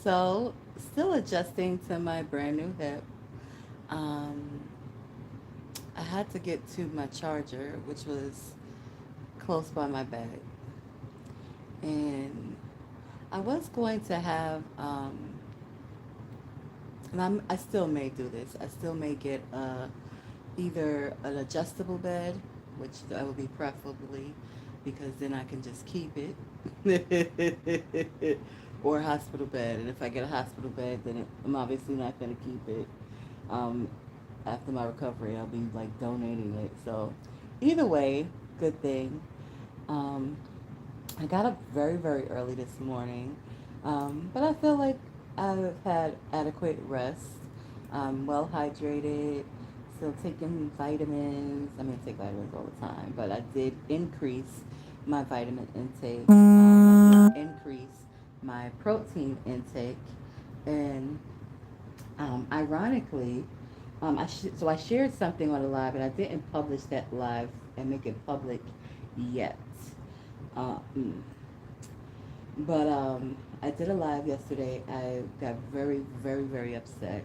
So, still adjusting to my brand new hip. Um, I had to get to my charger, which was close by my bed. And I was going to have, and I still may do this, I still may get either an adjustable bed, which that would be preferably because then I can just keep it, or a hospital bed. And if I get a hospital bed, then I'm obviously not going to keep it. Um, After my recovery, I'll be like donating it. So either way, good thing. Um, I got up very, very early this morning, but I feel like I've had adequate rest. I'm well hydrated, still taking vitamins. I mean, I take vitamins all the time, but I did increase my vitamin intake. I did increase my protein intake, and ironically, so I shared something on the live, and I didn't publish that live and make it public yet. Um, but I did a live yesterday. I got very, very, very upset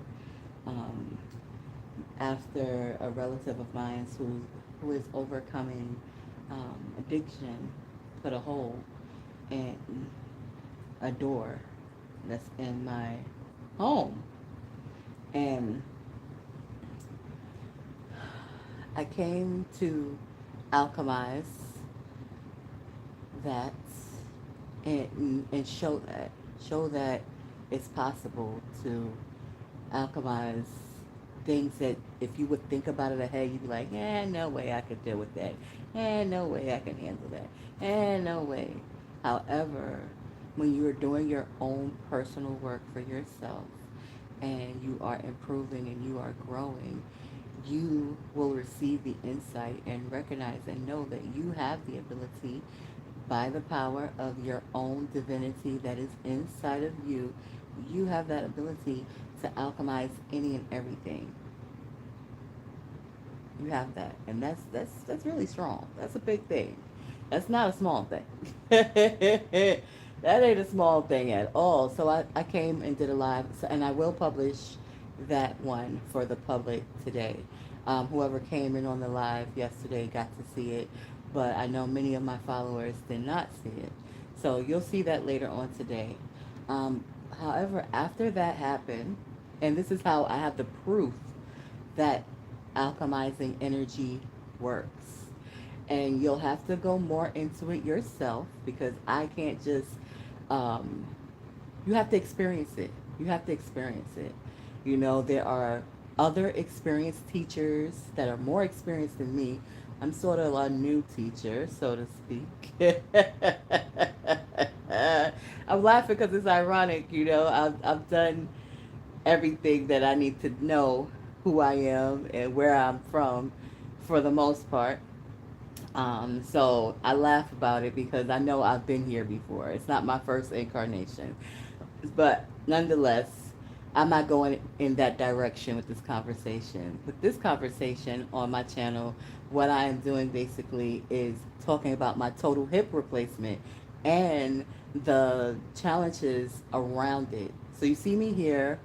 um, after a relative of mine who is overcoming addiction put a hole in a door that's in my home. And I came to alchemize that and show that it's possible to alchemize things that if you would think about it ahead, you'd be like, no way I could deal with that. No way I can handle that. No way. However, when you're doing your own personal work for yourself and you are improving and you are growing, you will receive the insight and recognize and know that you have the ability by the power of your own divinity that is inside of you. You have that ability to alchemize any and everything. You have that, and that's really strong. That's a big thing. That's not a small thing. That ain't a small thing at all. So I came and did a live, and I will publish that one for the public today. Whoever came in on the live yesterday got to see it, but I know many of my followers did not see it. So you'll see that later on today. Um, However, after that happened, and this is how I have the proof that alchemizing energy works. And you'll have to go more into it yourself because I can't just, um, you have to experience it. You have to experience it. You know, there are other experienced teachers that are more experienced than me. I'm sort of a new teacher, so to speak. I'm laughing because it's ironic, you know. I've done everything that I need to know who I am and where I'm from for the most part. So I laugh about it because I know I've been here before. It's not my first incarnation. But nonetheless, I'm not going in that direction with this conversation. With this conversation on my channel, what I am doing basically is talking about my total hip replacement and the challenges around it. So you see me here,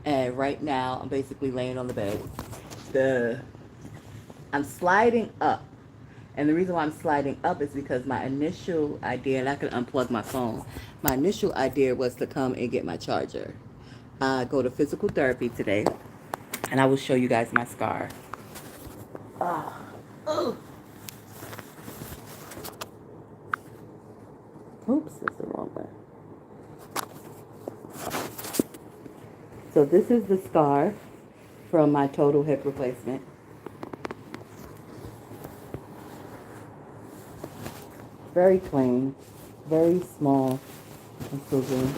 and right now I'm basically laying on the bed. The I'm sliding up. And the reason why I'm sliding up is because my initial idea, and I can unplug my phone, my initial idea was to come and get my charger. I go to physical therapy today, and I will show you guys my scar. Ah, oh, oops, that's the wrong way. So this is the scar from my total hip replacement. Very clean, very small incision.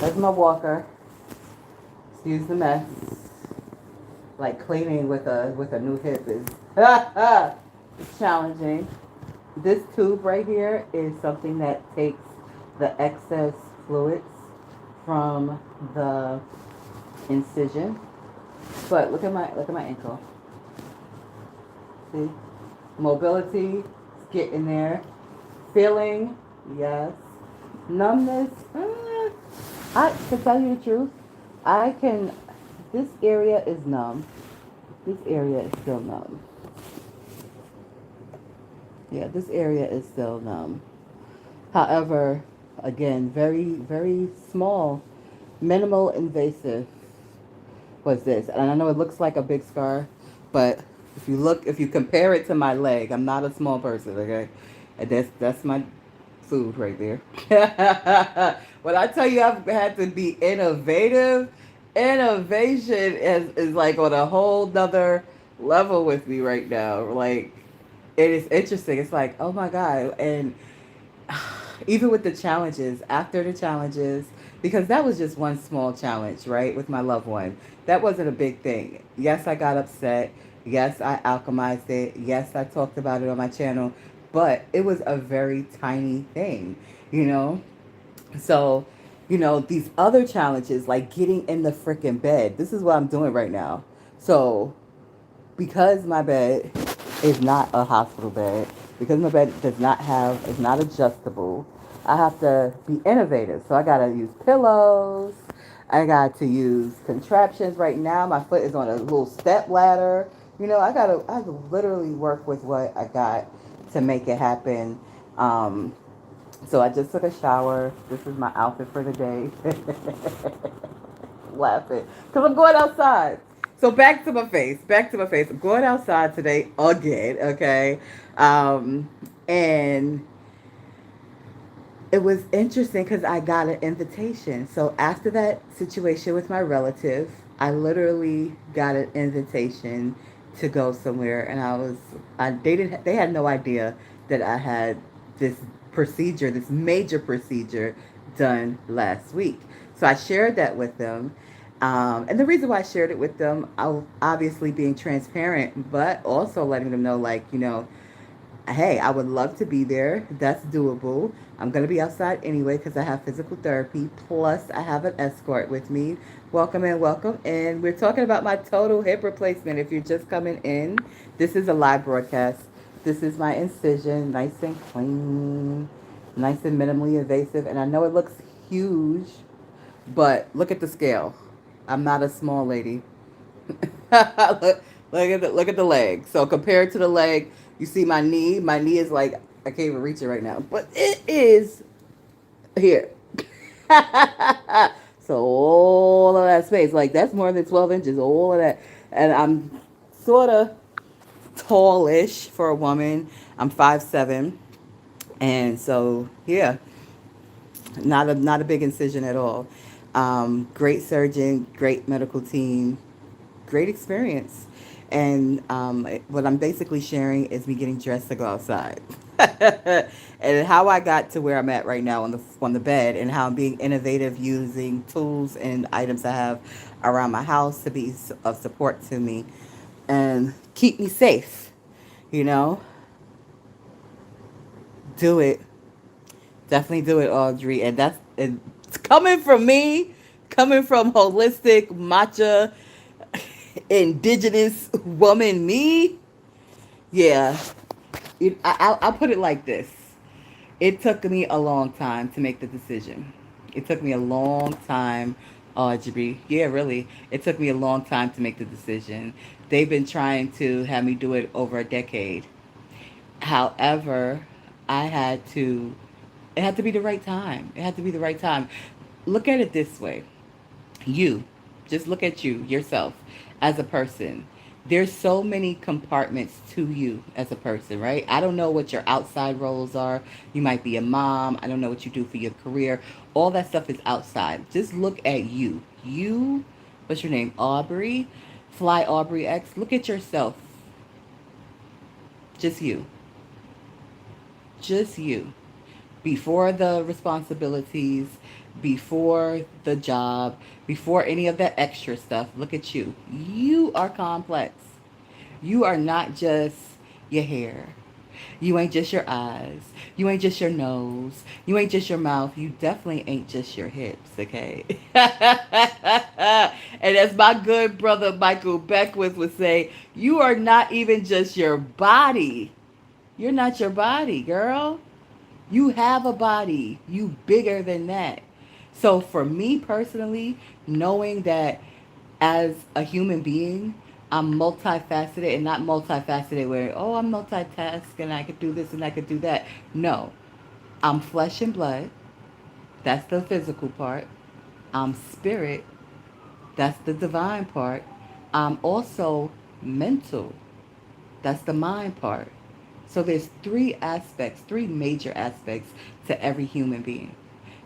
There's my walker. Excuse the mess. Like cleaning with a new hip is it's challenging. This tube right here is something that takes the excess fluids from the incision. But look at my ankle. See? Mobility is getting there. Feeling, yes. Numbness. To tell you the truth, I can. This area is numb. This area is still numb. Yeah, this area is still numb. However, again, very, very small, minimal invasive was this. And I know it looks like a big scar, but if you compare it to my leg, I'm not a small person, okay? And that's my food right there. When I tell you I've had to be innovative, innovation is like on a whole nother level with me right now. Like, it is interesting. It's like, oh my God. And even with the challenges, after the challenges, because that was just one small challenge, right, with my loved one. That wasn't a big thing. Yes, I got upset. Yes, I alchemized it. Yes, I talked about it on my channel, but it was a very tiny thing, you know? So, these other challenges, like getting in the freaking bed, this is what I'm doing right now. So, because my bed is not a hospital bed, because my bed is not adjustable, I have to be innovative. So I gotta use pillows. I got to use contraptions. Right now, my foot is on a little step ladder. I gotta literally work with what I got to make it happen. Um, so I just took a shower. This is my outfit for the day. Laughing because I'm going outside. So back to my face. Back to my face. I'm going outside today again. Okay, and it was interesting because I got an invitation. So after that situation with my relative, I literally got an invitation to go somewhere, and they had no idea that I had this this major procedure done last week. So I shared that with them. And the reason why I shared it with them, I obviously being transparent, but also letting them know, like, hey, I would love to be there. That's doable. I'm going to be outside anyway because I have physical therapy. Plus, I have an escort with me. Welcome in, welcome in. We're talking about my total hip replacement. If you're just coming in, this is a live broadcast. This is my incision, nice and clean, nice and minimally invasive. And I know it looks huge, but look at the scale. I'm not a small lady. Look at the leg. So compared to the leg, you see my knee. My knee is like I can't even reach it right now, but it is here. So all of that space, like that's more than 12 inches. All of that, and I'm sort of tallish for a woman. I'm 5'7", and so yeah, not a big incision at all. Great surgeon, great medical team, great experience. And what I'm basically sharing is me getting dressed to go outside, and how I got to where I'm at right now on the bed, and how I'm being innovative using tools and items I have around my house to be of support to me and keep me safe. You know, do it. Definitely do it, Audrey. And it's coming from me, coming from holistic matcha indigenous woman me. Yeah, I'll put it like this. It took me a long time to make the decision. It took me a long time, Audrey. Yeah, really. It took me a long time to make the decision. They've been trying to have me do it over a decade. However, I had to, it had to be the right time. It had to be the right time. Look at it this way. You, just look at you, yourself, as a person. There's so many compartments to you as a person, right? I don't know what your outside roles are. You might be a mom. I don't know what you do for your career. All that stuff is outside. Just look at you. You, what's your name? Aubrey? Fly Aubrey X. Look at yourself. Just you. Just you. Before the responsibilities, before the job, before any of that extra stuff, look at you. You are complex. You are not just your hair. You ain't just your eyes. You ain't just your nose. You ain't just your mouth. You definitely ain't just your hips, okay? And as my good brother Michael Beckwith would say, you are not even just your body. You're not your body, girl. You have a body. You bigger than that. So for me personally, knowing that as a human being, I'm multifaceted and not multifaceted where, oh, I'm multitask and I could do this and I could do that. No, I'm flesh and blood. That's the physical part. I'm spirit. That's the divine part. I'm also mental. That's the mind part. So there's three aspects, three major aspects to every human being.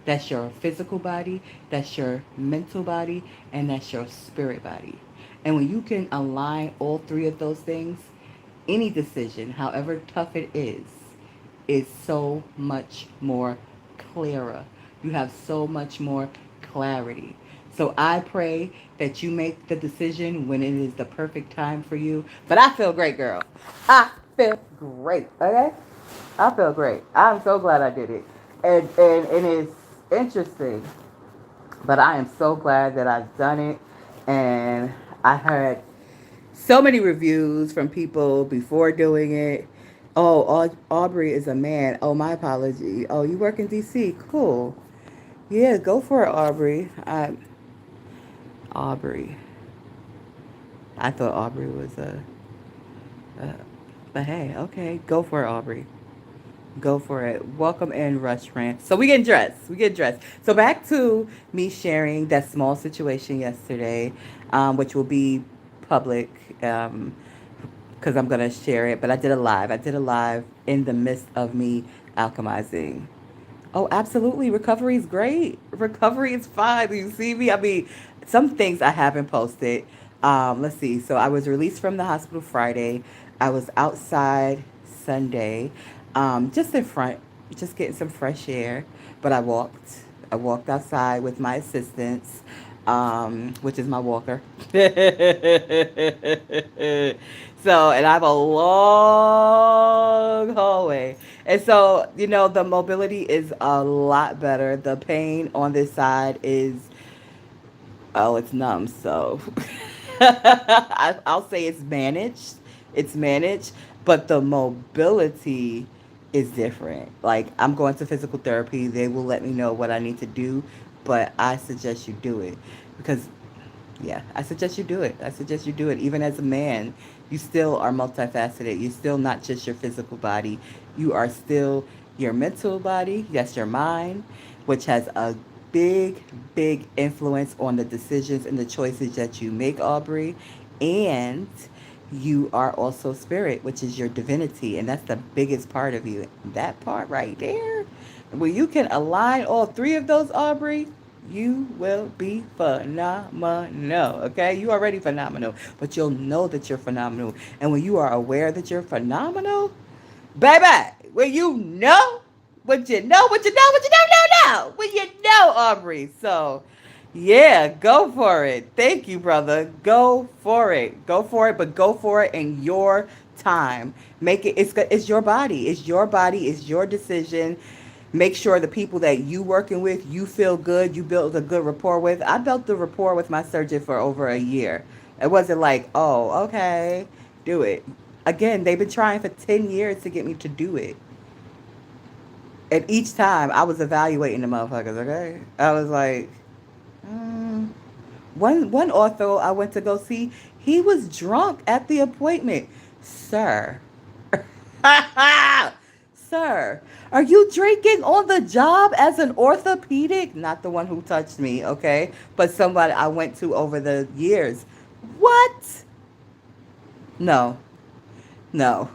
That's your physical body, that's your mental body, and that's your spirit body. And when you can align all three of those things, any decision, however tough it is so much more clearer. You have so much more clarity. So I pray that you make the decision when it is the perfect time for you. But I feel great, girl. I feel great. Okay? I feel great. I'm so glad I did it. And it's interesting, but I am so glad that I've done it. And I heard so many reviews from people before doing it. Oh, Aubrey is a man. Oh, my apology. Oh, you work in DC. Cool. Yeah, go for it, Aubrey. Aubrey. I thought Aubrey was a but hey, okay, go for it, Aubrey. Go for it. Welcome in, Rush Rant. So we get dressed. We get dressed. So back to me sharing that small situation yesterday, which will be public because I'm gonna share it. But I did a live. I did a live in the midst of me alchemizing. Oh, absolutely. Recovery is great. Recovery is fine. You see me? I mean, some things I haven't posted. Let's see. So I was released from the hospital Friday. I was outside Sunday, just in front, just getting some fresh air. But I walked. I walked outside with my assistants, which is my walker. So, and I have a long hallway. And so, the mobility is a lot better. The pain on this side is, oh, it's numb. So I'll say it's managed. It's managed, but the mobility is different. Like, I'm going to physical therapy. They will let me know what I need to do, but I suggest you do it because yeah, I suggest you do it. I suggest you do it. Even as a man, you still are multifaceted. You're still not just your physical body. You are still your mental body. Yes, your mind, which has a big, big influence on the decisions and the choices that you make, Aubrey. And you are also spirit, which is your divinity. And that's the biggest part of you. That part right there, where you can align all three of those, Aubrey, you will be phenomenal. Okay? You are already phenomenal, but you'll know that you're phenomenal. And when you are aware that you're phenomenal, baby, when you know what you know, what you know, what you know, when you know, Aubrey. So, yeah, go for it. Thank you, brother. Go for it. Go for it, but go for it in your time. Make it. It's your body. It's your body. It's your decision. Make sure the people that you working with, you feel good. You build a good rapport with. I built the rapport with my surgeon for over a year. It wasn't like, oh, okay, do it. Again, they've been trying for 10 years to get me to do it. And each time I was evaluating the motherfuckers, okay? I was like, mm. One ortho I went to go see, he was drunk at the appointment. Sir. Sir, are you drinking on the job as an orthopedic? Not the one who touched me, okay? But somebody I went to over the years. What? No. No.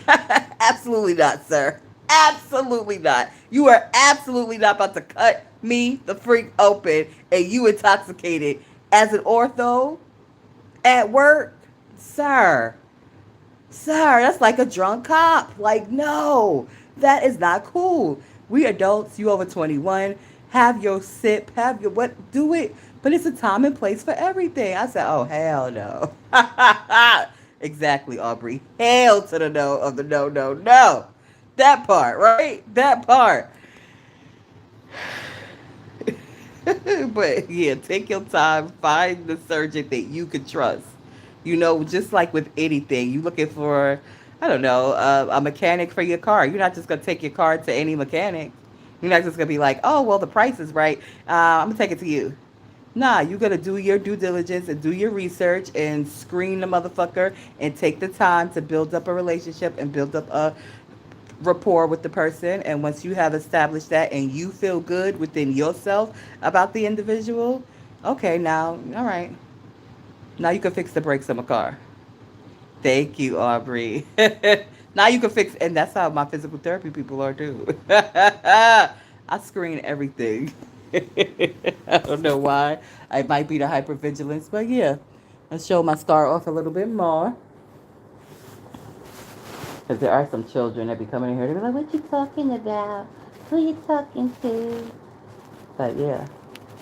Absolutely not, sir. Absolutely not. You are absolutely not about to cut me, the freak, open and you intoxicated as an ortho at work. Sir, sir, that's like a drunk cop. Like, no, that is not cool. We adults, you over 21, have your sip, have your what, do it. But it's a time and place for everything. I said, oh, hell no. Exactly, Aubrey. Hell to the no of the no, no, no. That part, right? That part. But yeah, take your time. Find the surgeon that you can trust. Just like with anything, you looking for I don't know, a mechanic for your car. You're not just gonna take your car to any mechanic. You're not just gonna be like, oh, well, the price is right. I'm gonna take it to you. Nah, you gotta do your due diligence and do your research and screen the motherfucker and take the time to build up a relationship and build up a rapport with the person. And once you have established that and you feel good within yourself about the individual, okay, now, all right, now you can fix the brakes on my car. Thank you, Aubrey. Now you can fix, and that's how my physical therapy people are too. I screen everything. I don't know why. I might be the hypervigilance, but yeah, I show my scar off a little bit more because there are some children that be coming in here. They be like, "What you talking about? Who you talking to?" But yeah,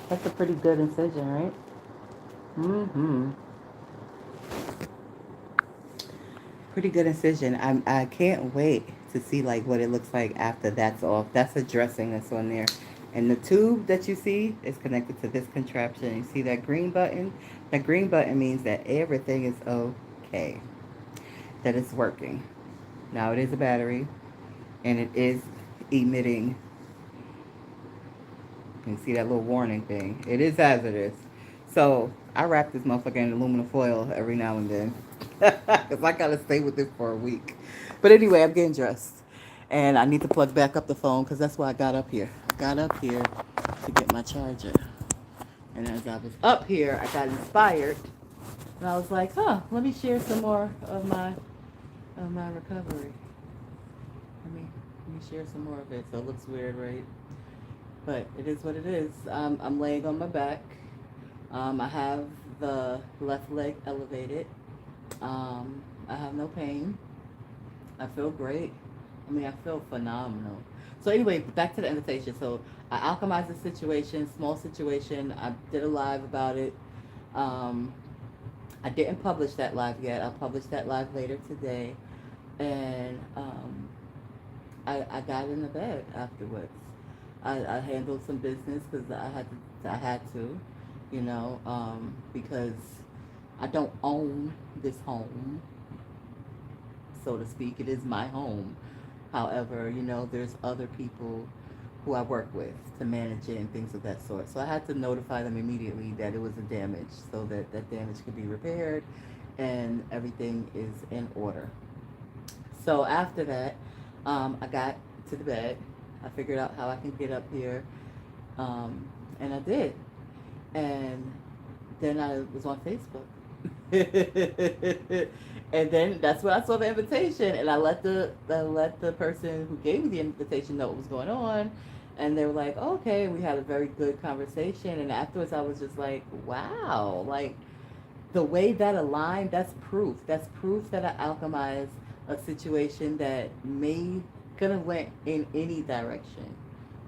that's a pretty good incision, right? Mm-hmm. Pretty good incision. I can't wait to see like what it looks like after that's off. That's a dressing that's on there. And the tube that you see is connected to this contraption. You see that green button? That green button means that everything is okay. That it's working. Now it is a battery and it is emitting. You can see that little warning thing. It is hazardous. So I wrap this motherfucker in aluminum foil every now and then. Because I gotta stay with it for a week. But anyway, I'm getting dressed. And I need to plug back up the phone because that's why I got up here. I got up here to get my charger. And as I was up here, I got inspired. And I was like, huh, let me share some more of my recovery. Let me share some more of it. So it looks weird, right? But it is what it is. I'm laying on my back. I have the left leg elevated. I have no pain. I feel great. I mean, I feel phenomenal. So anyway, back to the invitation. So I alchemized the situation, small situation. I did a live about it. Um, I didn't publish that live yet. I'll publish that live later today. And I got in the bed afterwards. I handled some business because I had to, because I don't own this home, so to speak. It is my home. However, there's other people who I work with to manage it and things of that sort. So I had to notify them immediately that it was a damage so that that damage could be repaired and everything is in order. So after that, I got to the bed. I figured out how I can get up here, and I did. And then I was on Facebook. And then that's when I saw the invitation, and I let the person who gave me the invitation know what was going on, and they were like, oh, "Okay." We had a very good conversation, and afterwards I was just like, "Wow!" Like the way that aligned. That's proof. That's proof that I alchemized a situation that may could have went in any direction.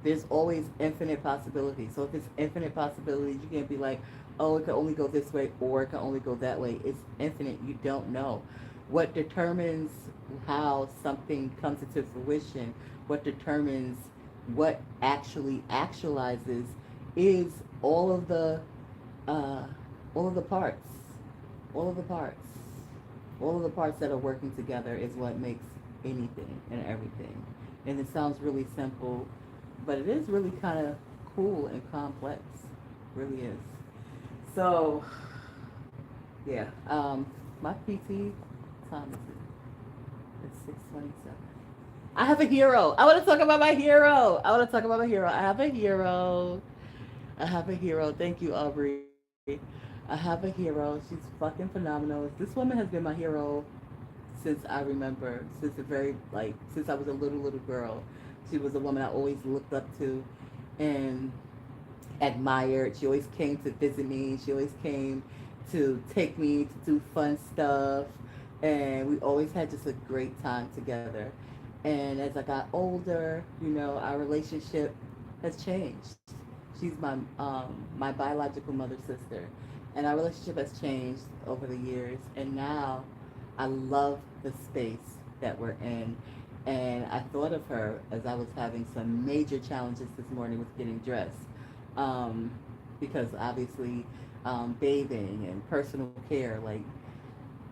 There's always infinite possibilities. So if it's infinite possibilities, you can't be like, oh, it can only go this way or it can only go that way. It's infinite. You don't know. What determines how something comes into fruition, what determines what actually actualizes is all of the uh, all of the parts. All of the parts. All of the parts that are working together is what makes anything and everything. And it sounds really simple, but it is really kind of cool and complex. Really is. So, yeah. My PT time is it? It's 6:27. I have a hero. I want to talk about my hero. I want to talk about my hero. I have a hero. I have a hero. Thank you, Aubrey. I have a hero. She's fucking phenomenal. This woman has been my hero since I remember, since the very since I was a little girl. She was a woman I always looked up to and admired. She always came to visit me. She always came to take me to do fun stuff, and we always had just a great time together. And as I got older, our relationship has changed. She's my biological mother sister, and our relationship has changed over the years. And now I love the space that we're in. And I thought of her as I was having some major challenges this morning with getting dressed. Um, because obviously, bathing and personal care, like,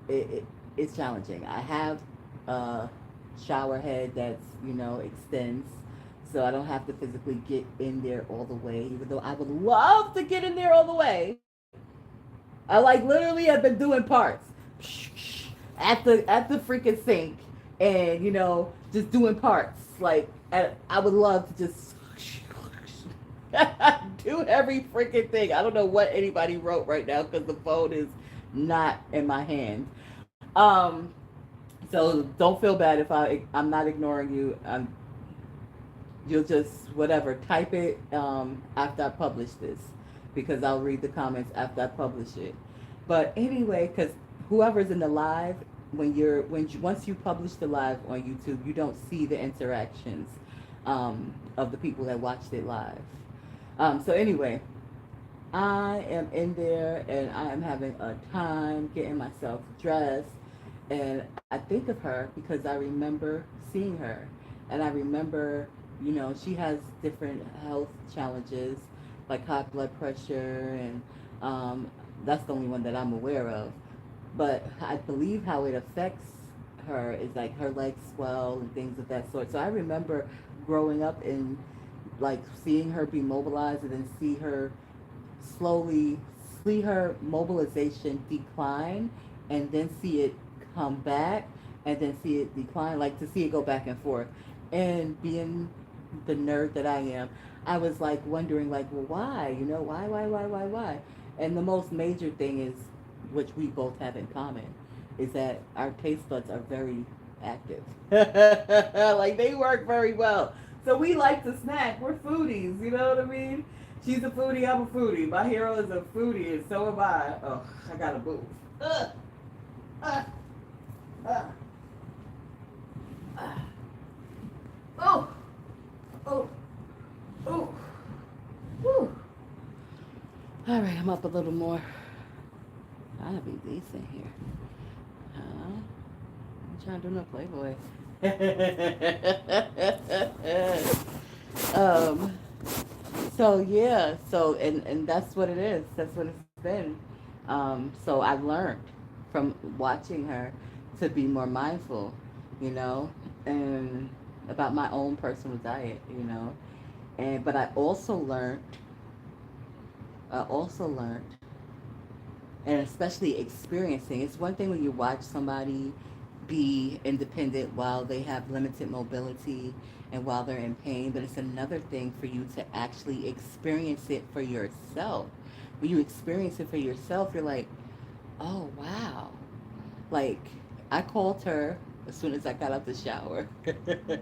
it's challenging. I have uh, shower head that's, extends. So I don't have to physically get in there all the way, even though I would love to get in there all the way. I like literally have been doing parts at the freaking sink, and just doing parts. Like I would love to just do every freaking thing. I don't know what anybody wrote right now because the phone is not in my hand. Um, so don't feel bad if I'm not ignoring you. You'll just whatever type it after I publish this, because I'll read the comments after I publish it. But anyway, because whoever's in the live, once you publish the live on YouTube, you don't see the interactions of the people that watched it live. So anyway, I am in there and I am having a time getting myself dressed. And I think of her because I remember seeing her. And I remember, she has different health challenges like high blood pressure, and that's the only one that I'm aware of. But I believe how it affects her is like her legs swell and things of that sort. So I remember growing up and like seeing her be mobilized and then slowly see her mobilization decline and then see it come back and then see it decline, like to see it go back and forth. And being the nerd that I am, I was like wondering like, well, why? Why? And the most major thing is, which we both have in common, is that our taste buds are very active. Like they work very well. So we like to snack. We're foodies, you know what I mean? She's a foodie, I'm a foodie. My hero is a foodie, and so am I. Oh, I gotta move. Uh, uh, uh, uh. Oh, oh, oh. Whew. All right, I'm up a little more. I'll be decent here. I'm trying to do no Playboy. um, so yeah, and that's what it is. That's what it's been. So I've learned from watching her to be more mindful, you know, and about my own personal diet, and but I also learned, and especially experiencing. It's one thing when you watch somebody be independent while they have limited mobility and while they're in pain, but it's another thing for you to actually experience it for yourself. When you experience it for yourself, you're like, oh, wow. Like, I called her as soon as I got out the shower. I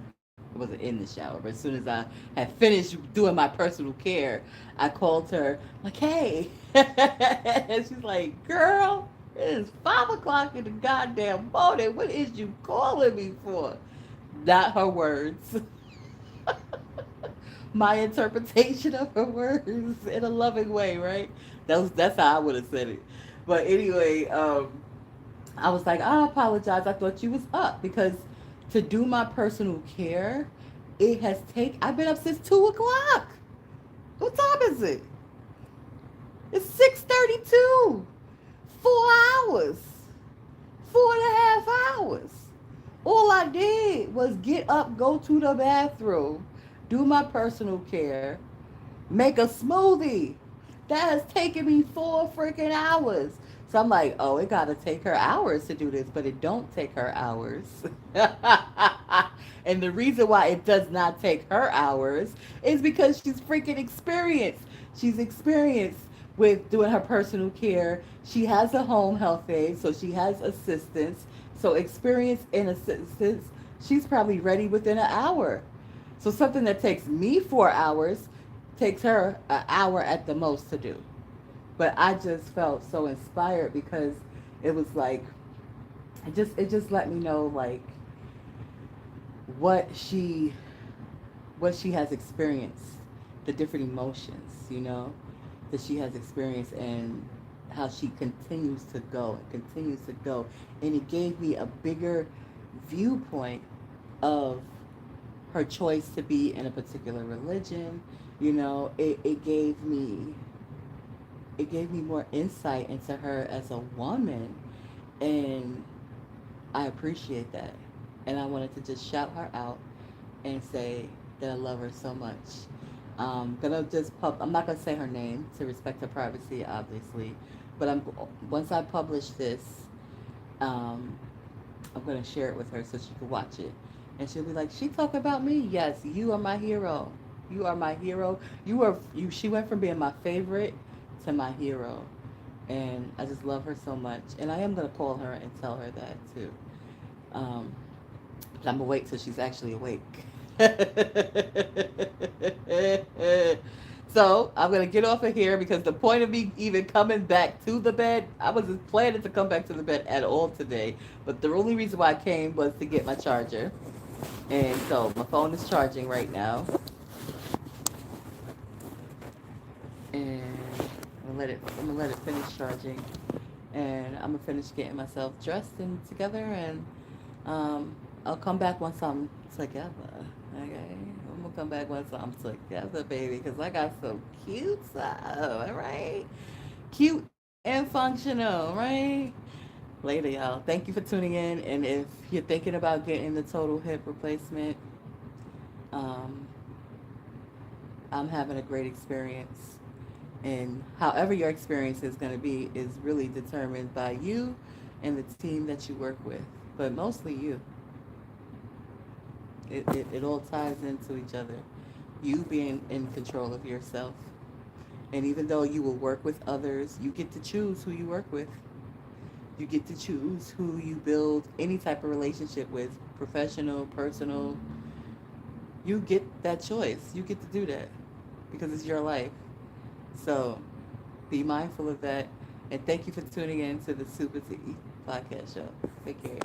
wasn't in the shower, but as soon as I had finished doing my personal care, I called her, like, hey. And she's like, girl, it is 5 o'clock in the goddamn morning. What is you calling me for? Not her words. My interpretation of her words in a loving way, right? That's how I would have said it. But anyway, I was like, I apologize. I thought you was up because to do my personal care, I've been up since 2 o'clock. What time is it? It's 6:32. 4 hours. 4.5 hours. All I did was get up, go to the bathroom, do my personal care, make a smoothie. That has taken me 4 freaking hours. So I'm like, oh, it gotta take her hours to do this, but it don't take her hours. And the reason why it does not take her hours is because she's freaking experienced. She's experienced with doing her personal care. She has a home health aide, so she has assistance. So experience and assistance, she's probably ready within an hour. So something that takes me 4 hours takes her an hour at the most to do. But I just felt so inspired because it was like it just let me know like what she what she has experienced, the different emotions, that she has experienced, and how she continues to go and continues to go. And it gave me a bigger viewpoint of her choice to be in a particular religion. It gave me more insight into her as a woman, and I appreciate that. and I wanted to just shout her out and say that I love her so much. Gonna just I'm not gonna say her name to respect her privacy, obviously, but once I publish this, um, I'm gonna share it with her so she can watch it, and she'll be like, "She talk about me? Yes, you are my hero. You are my hero. You are you." She went from being my favorite to my hero, and I just love her so much. And I am gonna call her and tell her that too. Um, but I'm gonna wait till she's actually awake. So I'm gonna get off of here because the point of me even coming back to the bed, I wasn't planning to come back to the bed at all today. But the only reason why I came was to get my charger, and so my phone is charging right now, and I'm gonna let it finish charging, and I'm gonna finish getting myself dressed and together, and I'll come back once I'm together. Okay, I'm gonna come back once I'm together, baby, because I got some cute stuff. All right, cute and functional, right? Later, y'all. Thank you for tuning in, and if you're thinking about getting the total hip replacement, um, I'm having a great experience. And however your experience is going to be is really determined by you and the team that you work with, but mostly you. It all ties into each other. You being in control of yourself. And even though you will work with others, you get to choose who you work with. You get to choose who you build any type of relationship with, professional, personal. You get that choice. You get to do that because it's your life. So be mindful of that. And thank you for tuning in to the Super T podcast show. Take care.